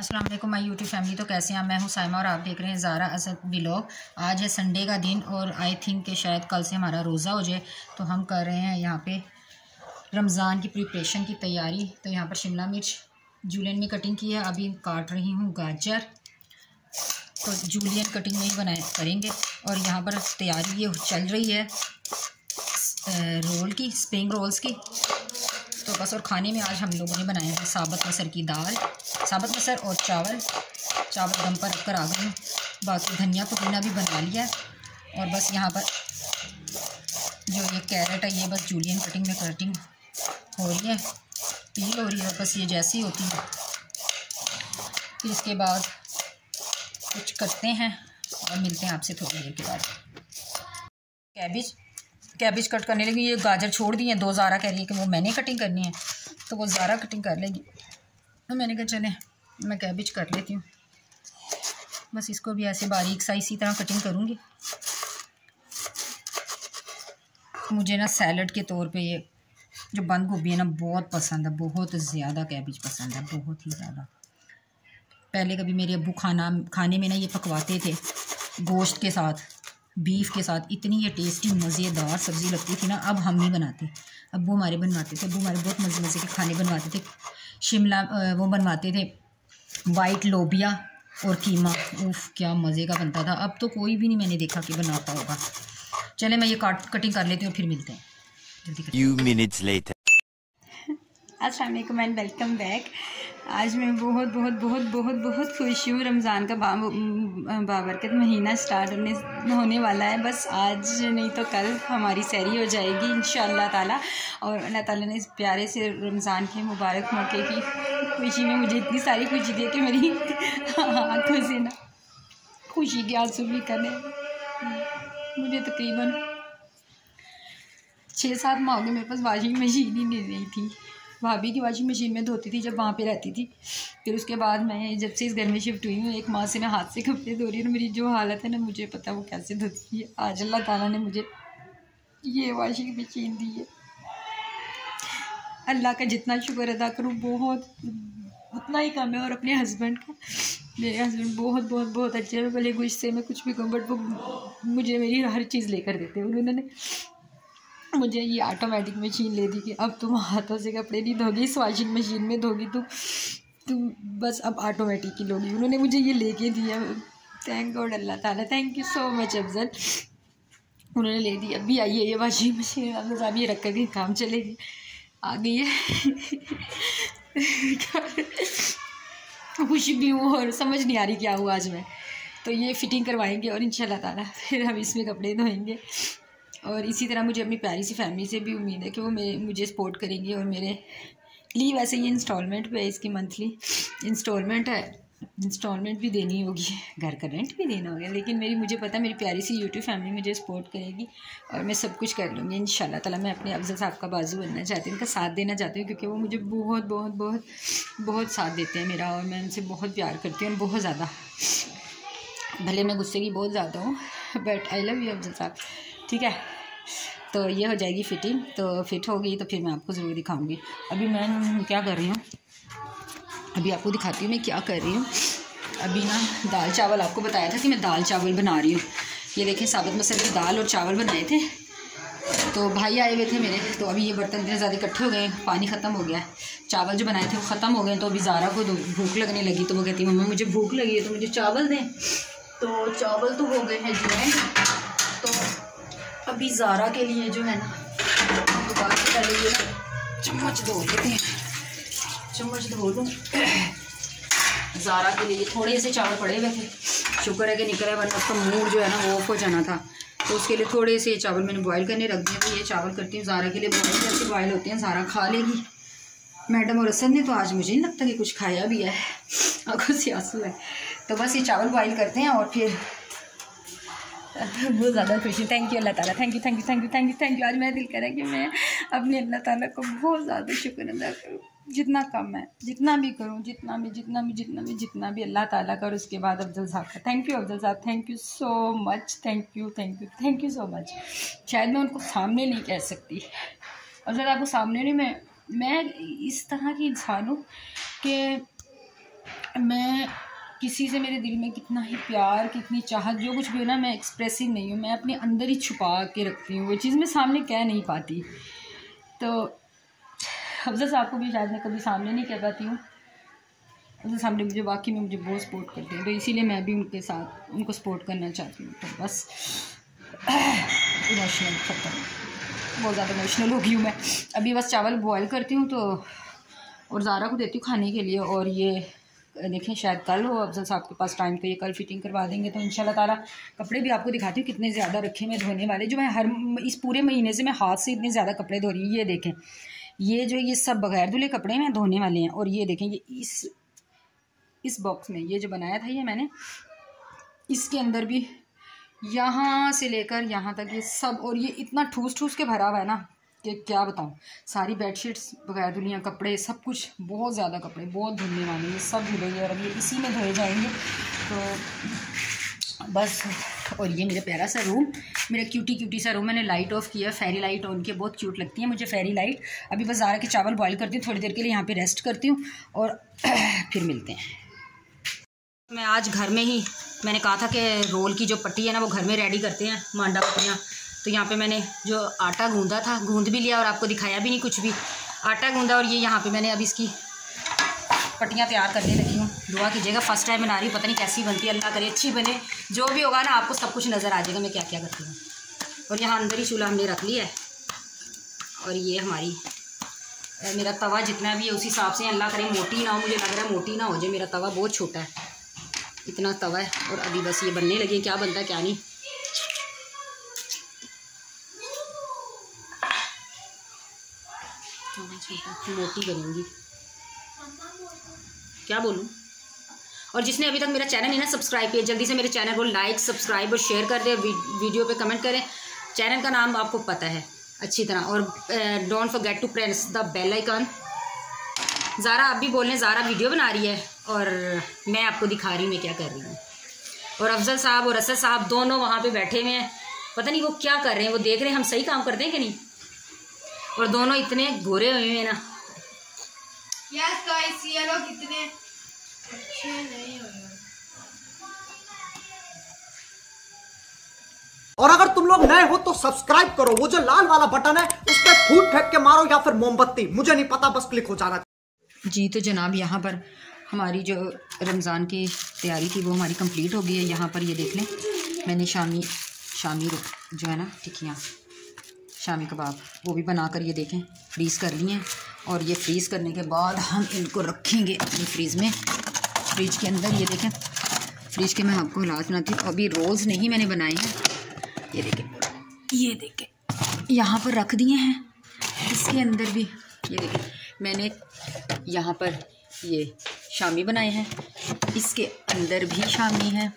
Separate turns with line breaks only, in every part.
अस्सलाम वालेकुम my YouTube family. तो कैसे हैं? मैं हूं साइमा और आप देख रहे हैं ज़ारा असद व्लॉग। आज है संडे का दिन और आई थिंक कि शायद कल से हमारा रोज़ा हो जाए, तो हम कर रहे हैं यहाँ पे रमज़ान की प्रिपरेशन की तैयारी। तो यहाँ पर शिमला मिर्च जूलियन में कटिंग की है, अभी काट रही हूँ गाजर। तो जूलियन कटिंग में ही करेंगे। और यहाँ पर तैयारी ये चल रही है रोल की, स्प्रिंग रोल्स की। तो बस, और खाने में आज हम लोगों ने बनाया है साबुत मसर की दाल, साबुत मसर और चावल दम पर रख कर आ गई हूँ। बाकी धनिया पुदीना भी बना लिया है। और बस यहाँ पर जो ये कैरेट है ये बस जूलियन कटिंग में कटिंग हो रही है, पील हो रही है। बस ये जैसी होती है फिर इसके बाद कुछ करते हैं और मिलते हैं आपसे थोड़ी देर के बाद। कैबिज कट करने लगी। ये गाजर छोड़ दी है, 2 ज़ारा कह रही है कि वो मैंने कटिंग करनी है, तो वो ज़ारा कटिंग कर लेगी। तो मैंने कहा चले मैं कैबिज कर लेती हूँ। बस इसको भी ऐसे बारीक सा इसी तरह कटिंग करूँगी। मुझे ना सैलड के तौर पे ये जो बंद गोभी है ना बहुत पसंद है, बहुत ज़्यादा कैबिज पसंद है, बहुत ही ज़्यादा। पहले कभी मेरे अब्बू खाने में ना ये पकवाते थे गोश्त के साथ, बीफ के साथ। इतनी ये टेस्टी मज़ेदार सब्ज़ी लगती थी ना। अब हम नहीं बनाते, अब्बू हमारे बनवाते थे। अब्बू हमारे बहुत मज़े मज़े के खाने बनवाते थे। शिमला वो बनवाते थे वाइट लोबिया और कीमा। उफ़ क्या मज़े का बनता था। अब तो कोई भी नहीं मैंने देखा कि बनाता होगा। चले मैं ये कटिंग कर लेती हूँ, फिर मिलते हैं जल्दी।
Few minutes later.
अस्सलाम वालेकुम एंड वेलकम बैक। आज मैं बहुत बहुत बहुत बहुत बहुत खुश हूँ। रमज़ान का बाबरकत महीना स्टार्ट होने वाला है। बस आज नहीं तो कल हमारी सहरी हो जाएगी इंशाअल्लाह ताला। और अल्लाह ताला ने इस प्यारे से रमज़ान के मुबारक मौके की खुशी में मुझे इतनी सारी खुशी दी कि मेरी आँखों से ना खुशी के आंसू भी करने। मुझे तकरीबन 6-7 माह हो गए मेरे पास वॉशिंग मशीन ही नहीं रही थी। भाभी की वॉशिंग मशीन में धोती थी जब वहाँ पे रहती थी। फिर उसके बाद मैं जब से इस घर में शिफ्ट हुई हूँ 1 माह से मैं हाथ से कपड़े धो रही हूँ। मेरी जो हालत है ना मुझे पता वो कैसे धोती है। आज अल्लाह ताला ने मुझे ये वॉशिंग मशीन दी है। अल्लाह का जितना शुक्र अदा करूँ बहुत उतना ही कम है। और अपने हस्बैंड का, मेरे हस्बैंड बहुत बहुत बहुत अच्छे हैं। भले गुस्से में कुछ भी कहूँ बट वो मुझे मेरी हर चीज़ लेकर देते हैं। उन्होंने मुझे ये ऑटोमेटिक मशीन ले दी कि अब तुम हाथों से कपड़े नहीं धोगी, इस वॉशिंग मशीन में धोगी तुम बस अब ऑटोमेटिक ही लोगी। उन्होंने मुझे ये लेके दिया। थैंक गॉड अल्लाह ताला, thank you so much Afzal. उन्होंने ले दी। अभी आई है ये वॉशिंग मशीन, अब साहब ये रख कर भी काम चलेगी। आ गई है खुशी भी हूँ और समझ नहीं आ रही क्या हुआ आज मैं। तो ये फिटिंग करवाएंगे और इंशाल्लाह ताला फिर हम इसमें कपड़े धोएंगे। और इसी तरह मुझे अपनी प्यारी सी फैमिली से भी उम्मीद है कि वो मुझे सपोर्ट करेंगे। और मेरे लिए वैसे ये इंस्टॉलमेंट पे है, इसकी मंथली इंस्टॉलमेंट है, इंस्टॉलमेंट भी देनी होगी, घर का रेंट भी देना होगा। लेकिन मुझे पता है मेरी प्यारी सी यूट्यूब फैमिली मुझे सपोर्ट करेगी और मैं सब कुछ कर लूँगी इंशाल्लाह ताला। मैं अपने अफजल साहब का बाजू बनना चाहती हूँ, उनका साथ देना चाहती हूँ, क्योंकि वो मुझे बहुत बहुत बहुत बहुत साथ देते हैं मेरा। और मैं उनसे बहुत प्यार करती हूँ, बहुत ज़्यादा। भले मैं गुस्से की बहुत ज़्यादा हूँ but I love you Afzal साहब। ठीक है, तो ये हो जाएगी फिटिंग। तो फिट होगी तो फिर मैं आपको ज़रूर दिखाऊंगी। अभी मैं क्या कर रही हूँ, अभी आपको दिखाती हूँ मैं क्या कर रही हूँ। अभी ना दाल चावल, आपको बताया था कि मैं दाल चावल बना रही हूँ। ये देखें साबुत मसर की दाल और चावल बनाए थे। तो भाई आए हुए थे मेरे, तो अभी ये बर्तन इतने ज़्यादा इकट्ठे हो गए, पानी ख़त्म हो गया है। चावल जो बनाए थे वो ख़त्म हो गए। तो अभी ज़ारा को भूख लगने लगी, तो वो कहती मम्मा मुझे भूख लगी है तो मुझे चावल दें। तो चावल तो हो गए हैं जी। तो अभी ज़ारा के लिए जो है ना दोबारा से पहले ये चम्मच धो लेते हैं, चम्मच धो लूँ। ज़ारा के लिए थोड़े से चावल पड़े हुए थे, शुक्र है कि निकल है, वरना उसका मूड जो है ना वो ऑफ हो जाना था। तो उसके लिए थोड़े से चावल मैंने बॉयल करने रख दिए। तो ये चावल करती हूँ ज़ारा के लिए, बॉयल जैसे बॉयल होते हैं ज़ारा खा लेगी। मैडम और असद ने तो आज मुझे नहीं लगता कि कुछ खाया भी है, आंखों से आंसू है। तो बस ये चावल बॉयल करते हैं और फिर बहुत ज़्यादा खुशी। थैंक यू अल्लाह ताला, thank you thank you thank you thank you thank you. आज मेरा दिल करे कि मैं अपने अल्लाह ताला को बहुत ज़्यादा शुक्र अदा करूँ। जितना कम है, जितना भी करूँ, जितना भी अल्लाह ताला का। और उसके बाद अफजल साहब का थैंक यू। अफजल साहब thank you so much, thank you so much. शायद मैं उनको सामने नहीं कह सकती, अफजल साहब को सामने नहीं। मैं इस तरह की इंसान हूँ कि मैं किसी से मेरे दिल में कितना ही प्यार, कितनी चाहत, जो कुछ भी हो ना, मैं एक्सप्रेसिव नहीं हूँ, मैं अपने अंदर ही छुपा के रखती हूँ, वो चीज़ मैं सामने कह नहीं पाती। तो अफजल साहब को भी शायद मैं कभी सामने नहीं कह पाती हूँ। अफजल साहब ने मुझे वाकई में मुझे बहुत सपोर्ट करते हैं, तो इसीलिए मैं भी उनके साथ उनको सपोर्ट करना चाहती हूँ। तो बस इमोशनल ख़त्म, बहुत ज़्यादा इमोशनल हो गई हूँ मैं। अभी बस चावल बॉयल करती हूँ तो और ज़ारा को देती हूँ खाने के लिए। और ये देखें शायद कल हो अफजल साहब के पास टाइम, तो ये कल फिटिंग करवा देंगे। तो इंशाल्लाह ताला कपड़े भी आपको दिखाती हूँ कितने ज़्यादा रखे मैं धोने वाले, जो मैं इस पूरे महीने से मैं हाथ से इतने ज़्यादा कपड़े धो रही हूँ। ये देखें, ये जो ये सब बगैर धुले कपड़े मैं धोने वाले हैं। और ये देखें, ये इस बॉक्स में ये जो बनाया था ये मैंने, इसके अंदर भी यहाँ से लेकर यहाँ तक ये सब, और ये इतना ठूस ठूस के भरा हुआ है ना कि क्या बताऊँ। सारी बेडशीट्स बगैर धुलियाँ, कपड़े सब कुछ, बहुत ज़्यादा कपड़े, बहुत धुलने वाले, ये सब धुले और अब ये इसी में धोए जाएंगे। तो बस। और ये मेरा प्यारा सा रूम, मेरा क्यूटी सा रूम, मैंने लाइट ऑफ किया, फेरी लाइट ऑन की, बहुत क्यूट लगती है मुझे फेरी लाइट। अभी बस ज़ारा के चावल बॉयल करती हूँ, थोड़ी देर के लिए यहाँ पे रेस्ट करती हूँ और फिर मिलते हैं। मैं आज घर में ही, मैंने कहा था कि रोल की जो पट्टी है ना वो घर में रेडी करते हैं, मांडा पट्टियाँ। तो यहाँ पे मैंने जो आटा गूंदा था, गूंद भी लिया और आपको दिखाया भी नहीं कुछ भी, आटा गूंदा। और ये यहाँ पे मैंने अब इसकी पट्टियाँ तैयार करने लगी हूँ। दुआ कीजिएगा, फर्स्ट टाइम बना रही हूँ, पता नहीं कैसी बनती है, अल्लाह करे अच्छी बने। जो भी होगा ना आपको सब कुछ नज़र आ जाएगा मैं क्या क्या करती हूँ। और यहाँ अंदर ही चूल्हा हमने रख लिया है। और ये हमारी मेरा तवा जितना भी है उस हिसाब से, अल्लाह करे मोटी ना हो, मुझे लग रहा है मोटी ना हो जाए, मेरा तवा बहुत छोटा है, इतना तवा है। और अभी बस ये बनने लगी, क्या बनता है क्या नहीं। मोटी बनेंगी, क्या बोलूँ। और जिसने अभी तक मेरा चैनल नहीं ना सब्सक्राइब किया, जल्दी से मेरे चैनल को लाइक, सब्सक्राइब और शेयर कर दे, वीडियो पे कमेंट करें। चैनल का नाम आपको पता है अच्छी तरह। और don't forget to press the bell icon. ज़ारा आप भी बोलें, ज़ारा वीडियो बना रही है और मैं आपको दिखा रही हूँ मैं क्या कर रही हूँ। और अफजल साहब और असद साहब दोनों वहाँ पे बैठे हुए हैं, पता नहीं वो क्या कर रहे हैं, वो देख रहे हैं हम सही काम करते हैं कि नहीं। और दोनों इतने गोरे हुए हैं ना,
यस गाइस, ये लोग इतने अच्छे नहीं हुए।
और अगर तुम लोग नए हो तो सब्सक्राइब करो, वो जो लाल वाला बटन है उस पर फूट फेंक के मारो या फिर मोमबत्ती, मुझे नहीं पता, बस क्लिक हो जाना
जी। तो जनाब यहाँ पर हमारी जो रमज़ान की तैयारी थी वो हमारी कंप्लीट हो गई है। यहाँ पर ये देख लें, मैंने शामी जो है ना टिक्कियाँ, शामी कबाब, वो भी बनाकर ये देखें फ्रीज़ कर लिए हैं। और ये फ्रीज़ करने के बाद हम इनको रखेंगे अपनी फ्रीज़ में, फ्रिज के अंदर। ये देखें, फ्रिज के मैं आपको हालात बनाती हूँ। अभी रोल्स नहीं मैंने बनाए हैं, ये देखें यहाँ पर रख दिए हैं। इसके अंदर भी ये देखें, मैंने यहाँ पर ये शामी बनाए हैं, इसके अंदर भी शामी है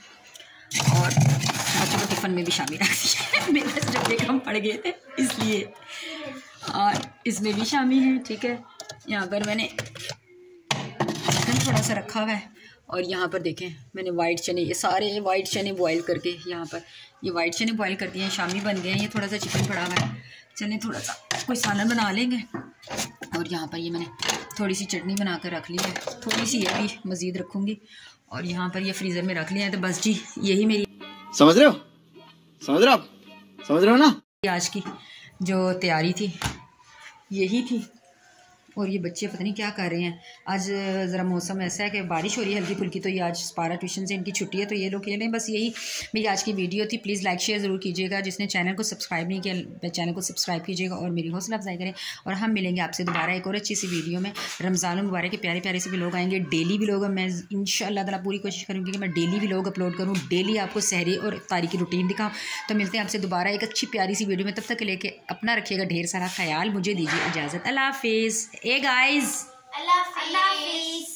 और बच्चों को टिफ़िन में भी शामी रख दिया मेरे डब्बे कम पड़ गए थे इसलिए। और इसमें भी शामी है, ठीक है। यहाँ पर मैंने चिकन थोड़ा सा रखा हुआ है। और यहाँ पर देखें मैंने वाइट चने, ये सारे वाइट चने बॉईल करके यहाँ पर ये वाइट चने बॉईल कर दिए हैं, शामी बन गए हैं। ये थोड़ा सा चिकन पड़ा हुआ है, चने थोड़ा सा कोई सालन बना लेंगे। और यहाँ पर ये मैंने थोड़ी सी चटनी बना कर रख ली है, थोड़ी सी ये भी मज़ीद रखूँगी। और यहाँ पर ये फ्रीज़र में रख लिया है। तो बस जी, यही मेरी
समझ रहे हो ना,
आज की जो तैयारी थी यही थी। और ये बच्चे पता नहीं क्या कर रहे हैं। आज ज़रा मौसम ऐसा है कि बारिश हो रही है हल्की फुल्की, तो ये आज पारा ट्यूशन से इनकी छुट्टी है, तो ये लोग खेल रहे हैं। बस यही मेरी आज की वीडियो थी। प्लीज़ लाइक शेयर ज़रूर कीजिएगा। जिसने चैनल को सब्सक्राइब नहीं किया, चैनल को सब्सक्राइब कीजिएगा और मेरी हौसला अफजाई करें। और हम मिलेंगे आपसे दोबारा एक और अच्छी सी वीडियो में। रमज़ान मुबारक के प्यारे प्यारे से भी लोग आएंगे, डेली भी लोग, मैं इंशाअल्लाह ताला पूरी कोशिश करूँगी कि मैं डेली भी लोग अपलोड करूँ, डेली आपको सहरी और इफ्तारी की रूटीन दिखाऊँ। तो मिलते हैं आपसे दोबारा एक अच्छी प्यारी सी वीडियो में। तब तक के लेके अपना रखिएगा ढेर सारा ख्याल। मुझे दीजिए इजाज़त। अल्लाह हाफिज़। ए गाइज़,
अल्लाह हाफिज़।